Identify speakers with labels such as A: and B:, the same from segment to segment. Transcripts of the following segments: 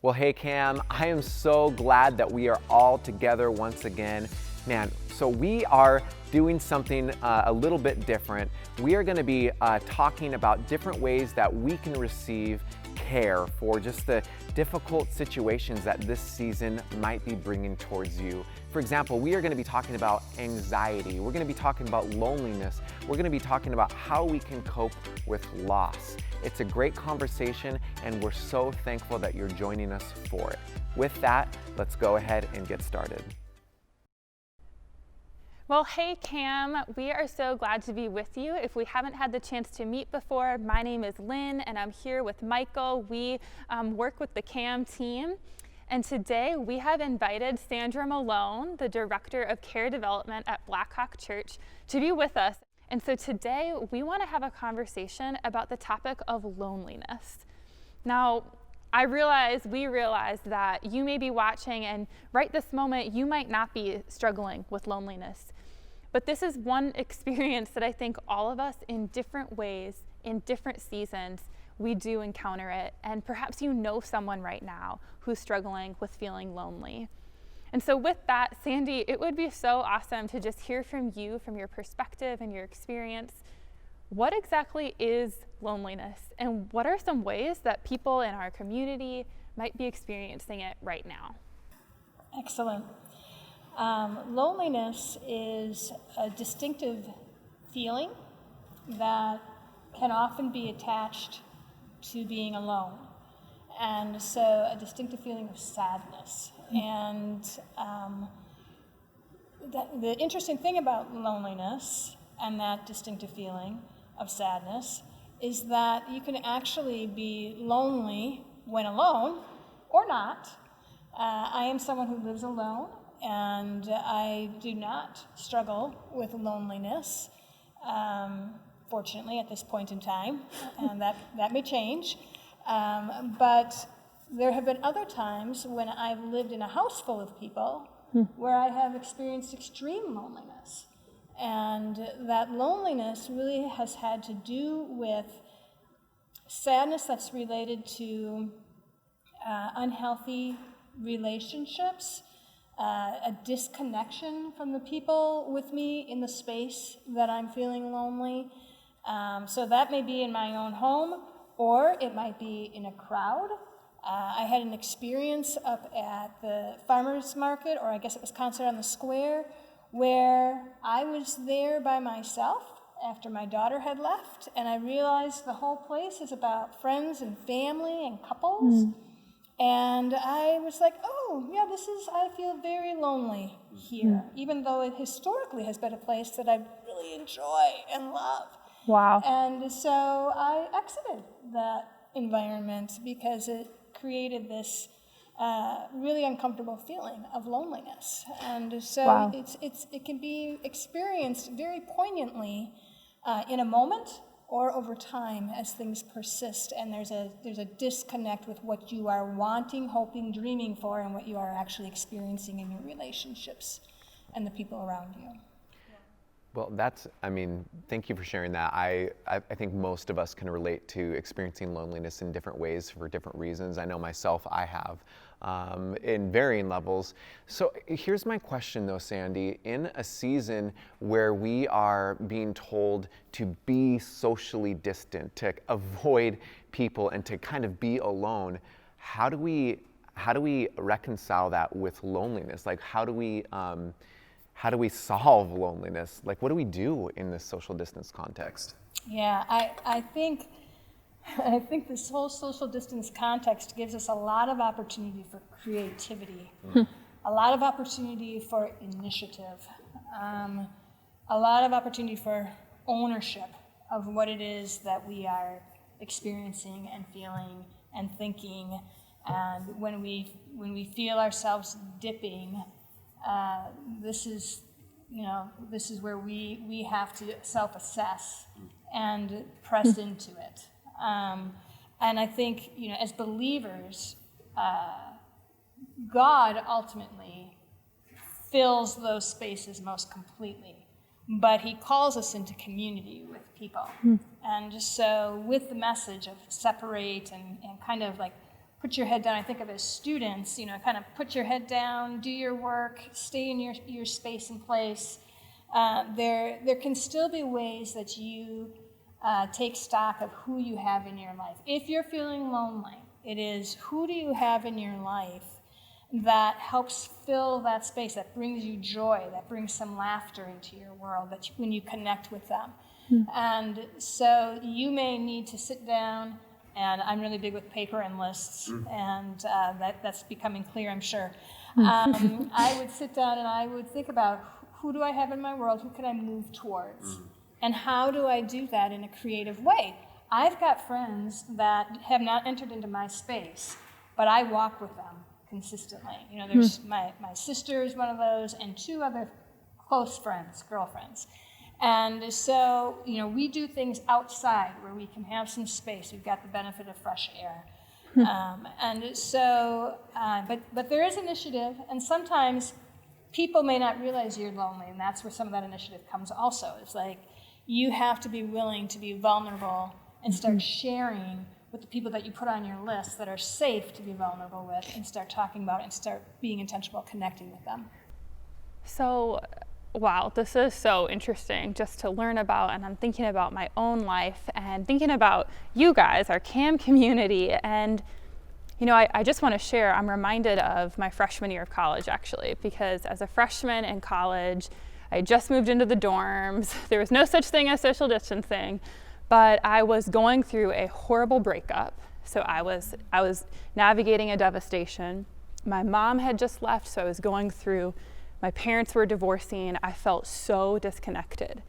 A: Well, hey Cam, I am so glad that we are all together once again. Man, so we are doing something a little bit different. We are going to be talking about different ways that we can receive care for just the difficult situations that this season might be bringing towards you. For example, we are going to be talking about anxiety. We're going to be talking about loneliness. We're going to be talking about how we can cope with loss. It's a great conversation, and we're so thankful that you're joining us for it. With that, let's go ahead and get started.
B: Well, hey Cam, we are so glad to be with you. If we haven't had the chance to meet before, my name is Lynn and I'm here with Michael. We work with the Cam team. And today we have invited Sandra Malone, the Director of Care Development at Blackhawk Church, to be with us. And so today we want to have a conversation about the topic of loneliness. Now, we realize that you may be watching and right this moment you might not be struggling with loneliness. But this is one experience that I think all of us in different ways, in different seasons, we do encounter it. And perhaps you know someone right now who's struggling with feeling lonely. And so with that, Sandy, it would be so awesome to just hear from you, from your perspective and your experience. What exactly is loneliness? And what are some ways that people in our community might be experiencing it right now?
C: Excellent. Loneliness is a distinctive feeling that can often be attached to being alone. And so a distinctive feeling of sadness. And the interesting thing about loneliness and that distinctive feeling of sadness is that you can actually be lonely when alone or not. I am someone who lives alone, and I do not struggle with loneliness, fortunately, at this point in time, and that may change. But there have been other times when I've lived in a house full of people where I have experienced extreme loneliness. And that loneliness really has had to do with sadness that's related to unhealthy relationships, a disconnection from the people with me in the space that I'm feeling lonely. So that may be in my own home, or it might be in a crowd. I had an experience up at the farmer's market, or I guess it was Concert on the Square, where I was there by myself after my daughter had left, and I realized the whole place is about friends and family and couples. And I was like, oh, yeah, I feel very lonely here, even though it historically has been a place that I really enjoy and love.
B: Wow.
C: And so I exited that environment because it created this really uncomfortable feeling of loneliness. And so
B: Wow.
C: it can be experienced very poignantly in a moment or over time as things persist, and there's a disconnect with what you are wanting, hoping, dreaming for, and what you are actually experiencing in your relationships and the people around you.
A: Well, thank you for sharing that. I think most of us can relate to experiencing loneliness in different ways for different reasons. I know myself, I have, in varying levels. So here's my question though, Sandy. In a season where we are being told to be socially distant, to avoid people and to kind of be alone, how do we reconcile that with loneliness? Like, how do we solve loneliness? Like, what do we do in this social distance context?
C: Yeah, I think this whole social distance context gives us a lot of opportunity for creativity, a lot of opportunity for initiative, a lot of opportunity for ownership of what it is that we are experiencing and feeling and thinking. And when we feel ourselves dipping, this is where we have to self-assess and press into it. And I think, as believers, God ultimately fills those spaces most completely, but he calls us into community with people. And so with the message of separate and kind of like put your head down. I think of as students, kind of put your head down, do your work, stay in your space and place. There can still be ways that you take stock of who you have in your life. If you're feeling lonely, it is who do you have in your life that helps fill that space, that brings you joy, that brings some laughter into your world when you connect with them. And so you may need to sit down, and I'm really big with paper and lists, and that's becoming clear, I'm sure. I would sit down and I would think about who do I have in my world, who can I move towards, and how do I do that in a creative way? I've got friends that have not entered into my space, but I walk with them consistently. There's my sister is one of those, and 2 other close friends, girlfriends. And so, we do things outside where we can have some space. We've got the benefit of fresh air. And so, but there is initiative, and sometimes people may not realize you're lonely, and that's where some of that initiative comes also. It's like you have to be willing to be vulnerable and start sharing with the people that you put on your list that are safe to be vulnerable with, and start talking about it and start being intentional, connecting with them.
B: So, wow, this is so interesting just to learn about, and I'm thinking about my own life and thinking about you guys, our CAM community, and I just want to share, I'm reminded of my freshman year of college actually, because as a freshman in college, I just moved into the dorms. There was no such thing as social distancing, but I was going through a horrible breakup. So I was navigating a devastation. My mom had just left, so I was going through, my parents were divorcing. I felt so disconnected.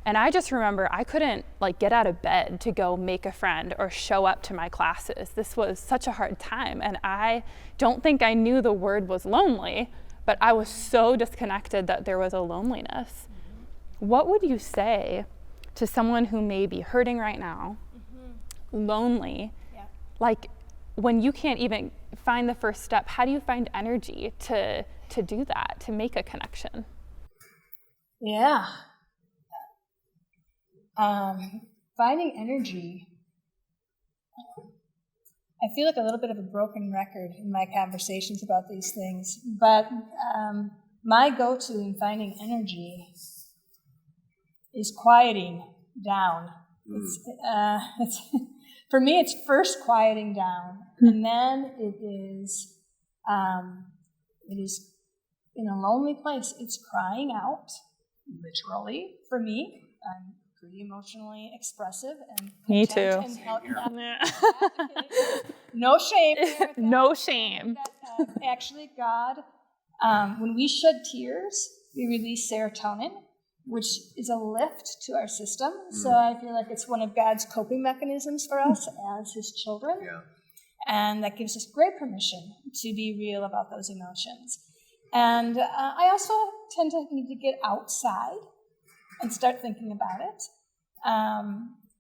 B: And I just remember I couldn't get out of bed to go make a friend or show up to my classes. This was such a hard time. And I don't think I knew the word was lonely, but I was so disconnected that there was a loneliness. What would you say to someone who may be hurting right now, lonely, when you can't even find the first step, how do you find energy to do that, to make a connection?
C: Yeah. Finding energy. I feel like a little bit of a broken record in my conversations about these things, but my go-to in finding energy is quieting down. It's for me, it's first quieting down, and then it is in a lonely place. It's crying out, literally. For me, I'm pretty emotionally expressive and
B: me too.
C: No shame.
B: No shame.
C: Actually, God, when we shed tears, we release serotonin, which is a lift to our system. So I feel like it's one of God's coping mechanisms for us as His children. Yeah. And that gives us great permission to be real about those emotions. And I also tend to need to get outside and start thinking about it.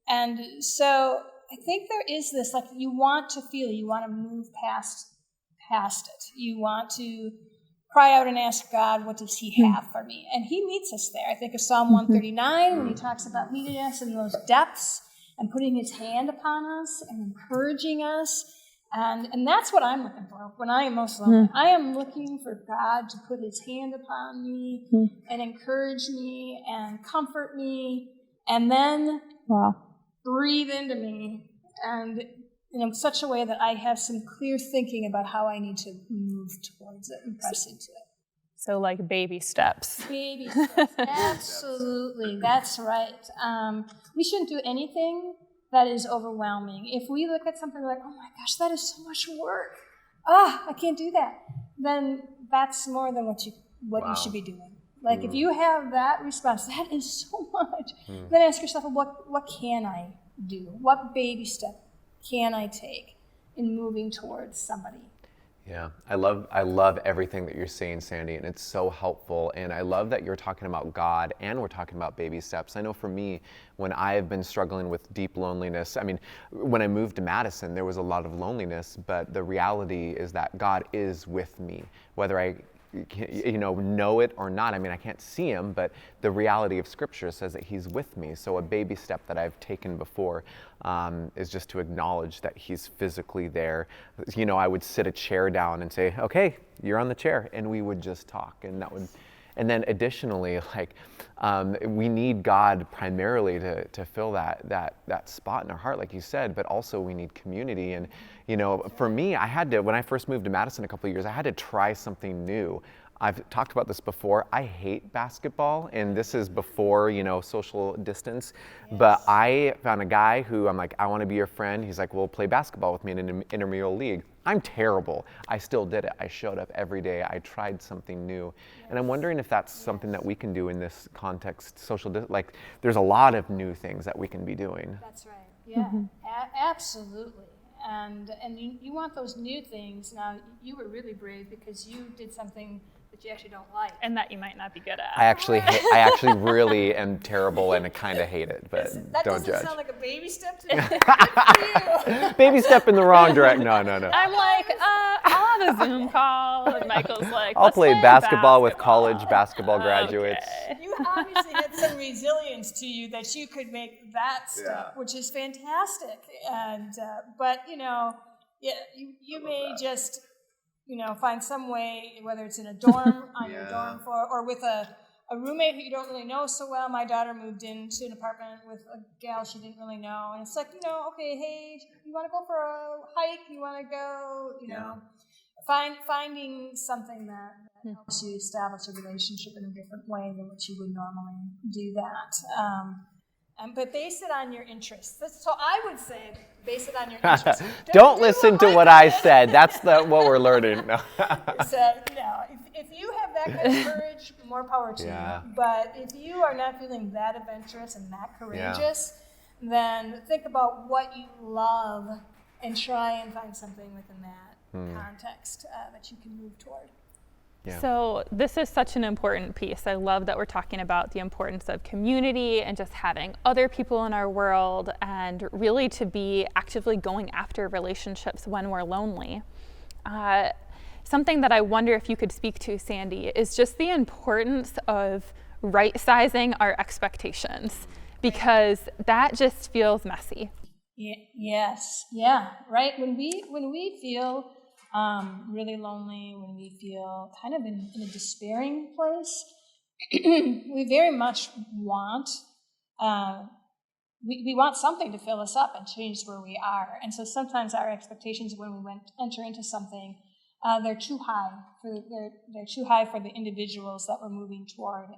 C: And so I think there is this, you want to feel, you want to move past it. You want to cry out and ask God, what does He have for me? And He meets us there. I think of Psalm 139 when He talks about meeting us in those depths and putting His hand upon us and encouraging us. And that's what I'm looking for when I am most lonely. I am looking for God to put His hand upon me and encourage me and comfort me, and then breathe into me, and in such a way that I have some clear thinking about how I need to move towards it and press into it.
B: So baby steps.
C: Baby steps, absolutely, that's right. We shouldn't do anything that is overwhelming. If we look at something like, oh my gosh, that is so much work. I can't do that. Then that's more than what you should be doing. If you have that response, that is so much. Then ask yourself, what can I do? What baby step can I take in moving towards somebody?
A: Yeah, I love everything that you're saying, Sandy, and it's so helpful. And I love that you're talking about God and we're talking about baby steps. I know for me, when I have been struggling with deep loneliness, when I moved to Madison, there was a lot of loneliness, but the reality is that God is with me. Whether I know it or not. I mean, I can't see him, but the reality of Scripture says that he's with me. So a baby step that I've taken before is just to acknowledge that he's physically there. I would sit a chair down and say, okay, you're on the chair, and we would just talk, and that would. And then additionally, we need God primarily to fill that spot in our heart, like you said, but also we need community. And, for me, I had to, when I first moved to Madison a couple of years, I had to try something new. I've talked about this before. I hate basketball, and this is before, social distance. Yes. But I found a guy who I'm like, I want to be your friend. He's like, well, play basketball with me in an intramural league. I'm terrible. I still did it. I showed up every day. I tried something new. Yes. And I'm wondering if that's something that we can do in this context, there's a lot of new things that we can be doing.
C: That's right. Yeah, absolutely. And you want those new things. Now, you were really brave because you did something that you actually don't like.
B: And that you might not be good at.
A: I actually really am terrible and I kind of hate it, but
C: that
A: don't judge.
C: That doesn't sound like a baby step to me. Good for you.
A: Baby step in the wrong direction. No.
B: I'm like, I'll have a Zoom call. And Michael's like,
A: I'll play basketball with college basketball graduates.
C: Okay. You obviously had some resilience to you that you could make that step, which is fantastic. And but you may just find some way, whether it's in a dorm on your dorm floor or with a roommate who you don't really know so well. My daughter moved into an apartment with a gal she didn't really know, and it's like, okay, hey, you want to go for a hike? You want to go, finding something that helps you establish a relationship in a different way than what you would normally do that. But base it on your interests. So I would say base it on your interests.
A: Don't listen to what I said. That's what we're learning. No.
C: If you have that kind of courage, more power to you. But if you are not feeling that adventurous and that courageous, then think about what you love and try and find something within that context that you can move toward.
A: Yeah.
B: So this is such an important piece. I love that we're talking about the importance of community and just having other people in our world, and really to be actively going after relationships when we're lonely. Something that I wonder if you could speak to, Sandy, is just the importance of right-sizing our expectations, because that just feels messy.
C: Yes, yeah, right. When we feel really lonely, when we feel kind of in a despairing place, we very much want we want something to fill us up and change where we are. And so sometimes our expectations when we enter into something, they're too high for the individuals that we're moving toward.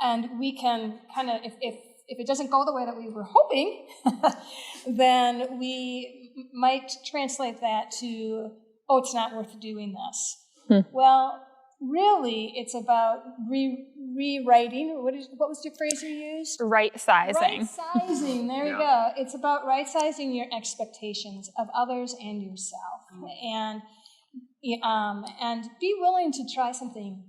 C: And we can kind of, if it doesn't go the way that we were hoping, then we might translate that to, it's not worth doing this. Well, really, it's about rewriting. What was the phrase you used?
B: Right-sizing.
C: Right-sizing, there you go. It's about right-sizing your expectations of others and yourself. And be willing to try something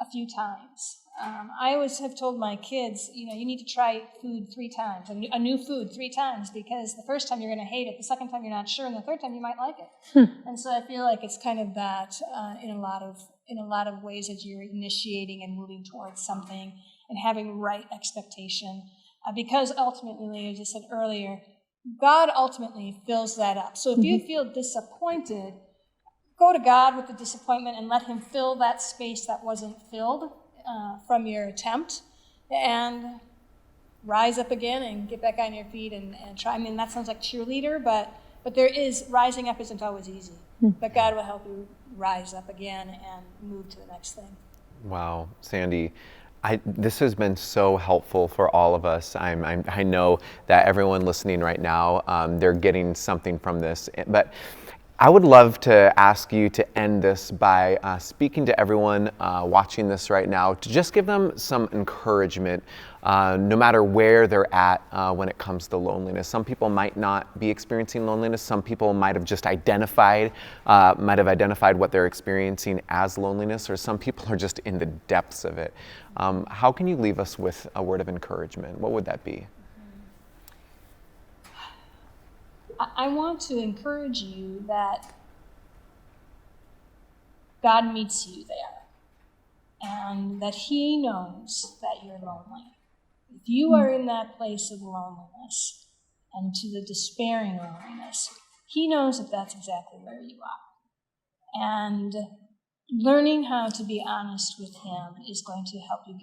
C: a few times. I always have told my kids, you need to try food 3 times, a new food 3 times, because the first time you're going to hate it, the second time you're not sure, and the third time you might like it. And so I feel like it's kind of that in a lot of ways as you're initiating and moving towards something and having right expectation, because ultimately, as I said earlier, God ultimately fills that up. So if you feel disappointed, go to God with the disappointment and let Him fill that space that wasn't filled from your attempt, and rise up again and get back on your feet and try. I mean, that sounds like cheerleader, but rising up isn't always easy. But God will help you rise up again and move to the next thing.
A: Wow, Sandy, this has been so helpful for all of us. I know that everyone listening right now, they're getting something from this, but I would love to ask you to end this by speaking to everyone watching this right now, to just give them some encouragement, no matter where they're at when it comes to loneliness. Some people might not be experiencing loneliness. Some people might have just identified what they're experiencing as loneliness, or some people are just in the depths of it. How can you leave us with a word of encouragement? What would that be?
C: I want to encourage you that God meets you there, and that he knows that you're lonely. If you are in that place of loneliness and to the despairing loneliness, he knows that that's exactly where you are. And learning how to be honest with him is going to help you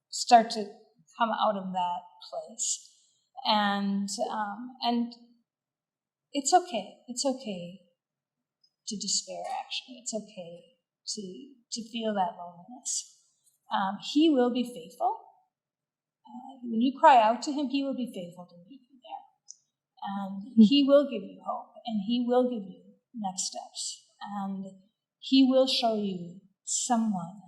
C: start to come out of that place. And it's okay. It's okay to despair, actually. It's okay to feel that loneliness. He will be faithful. When you cry out to him, he will be faithful to meet you there. And he will give you hope, and he will give you next steps. And he will show you someone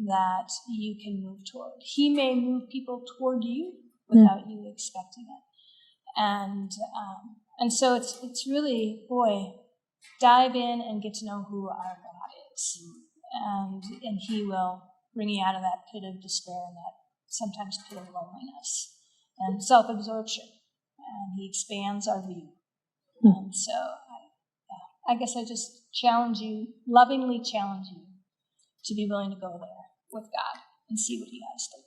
C: that you can move toward. He may move people toward you without you expecting it. And so it's really, boy, dive in and get to know who our God is. And he will bring you out of that pit of despair and that sometimes pit of loneliness and self-absorption. And he expands our view. And so I guess I just lovingly challenge you to be willing to go there with God and see what he has for you.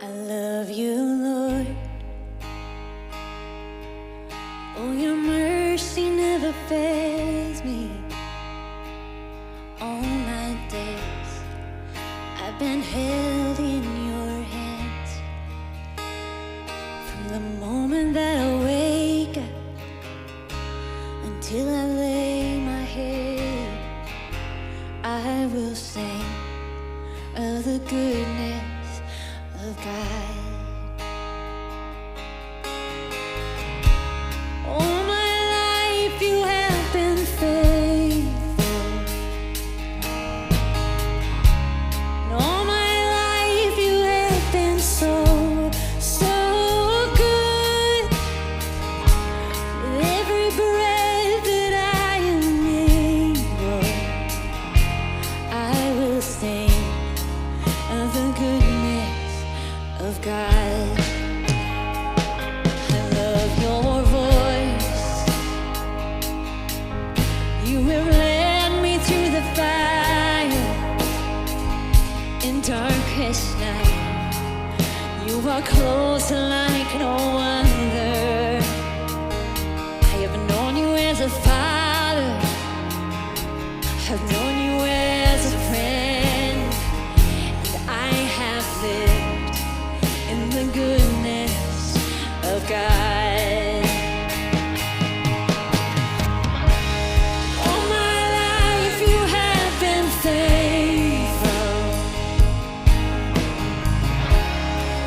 D: I love you, Lord. Oh, your mercy never fails me. All my days I've been held in your hands. From the moment that I wake up until I lay my head, I will sing of the goodness of God. All my life you have been faithful. And all my life you have been so, so good. With every breath that I am able, I will sing of the goodness of God. I love your voice. You have led me through the fire in darkest night. You are close like no other. I have known you as a father. I've known you as a friend. I have lived in the goodness of God. All my life you have been faithful.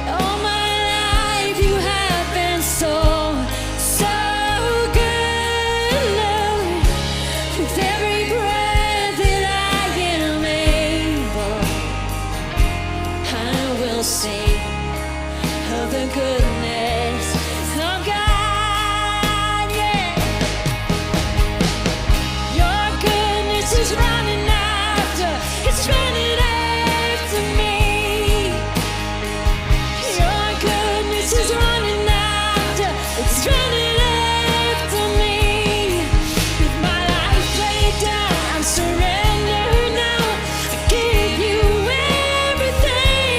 D: All my life you have been so, so good, Lord. With every breath that I am able, I will sing of the goodness of God, yeah. Your goodness is running after, it's running after me. Your goodness is running after, it's running after me. With my life laid down, I'm surrendered now. I give you everything.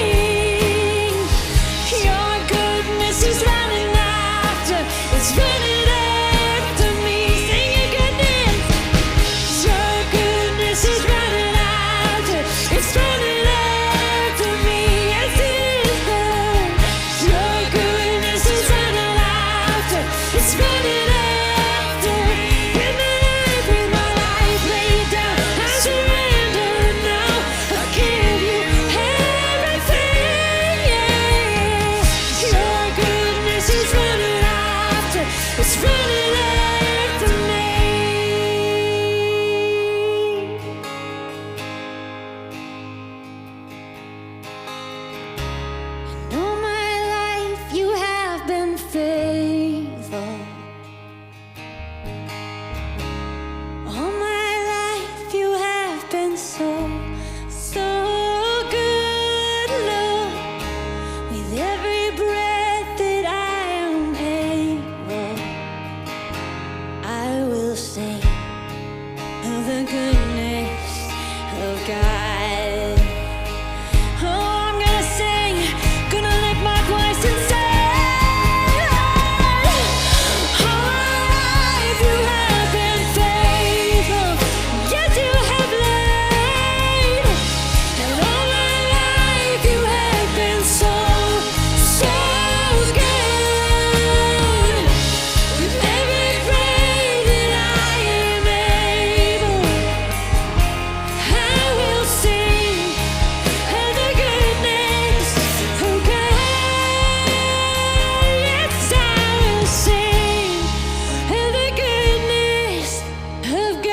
D: Your goodness is running after, it's running after me. Sing your goodness. Your goodness is running after, it's running after me. Yes, it is, Lord. Your goodness is running after, it's running after. With my life laid down, I surrender now. I give you everything, yeah. Your goodness is running after, it's running after me. And all my life you have been faithful. the goodness of God. Oh, I'm gonna sing, gonna lift my voice and say, all my life you have been faithful. Yes, you have laid, and all my life you have been so, so good. With every breath that I am able, I will sing of the goodness of God. Yes, I will sing of the goodness of God.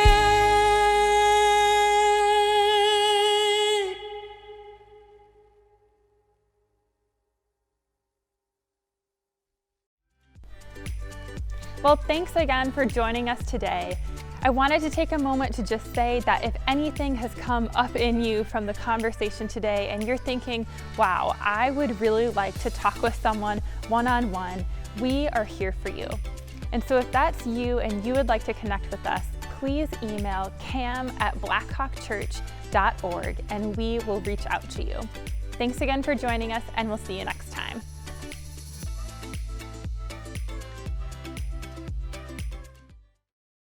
B: Well, thanks again for joining us today. I wanted to take a moment to just say that if anything has come up in you from the conversation today and you're thinking, wow, I would really like to talk with someone one-on-one, we are here for you. And so if that's you and you would like to connect with us, please email cam@blackhawkchurch.org and we will reach out to you. Thanks again for joining us, and we'll see you next time.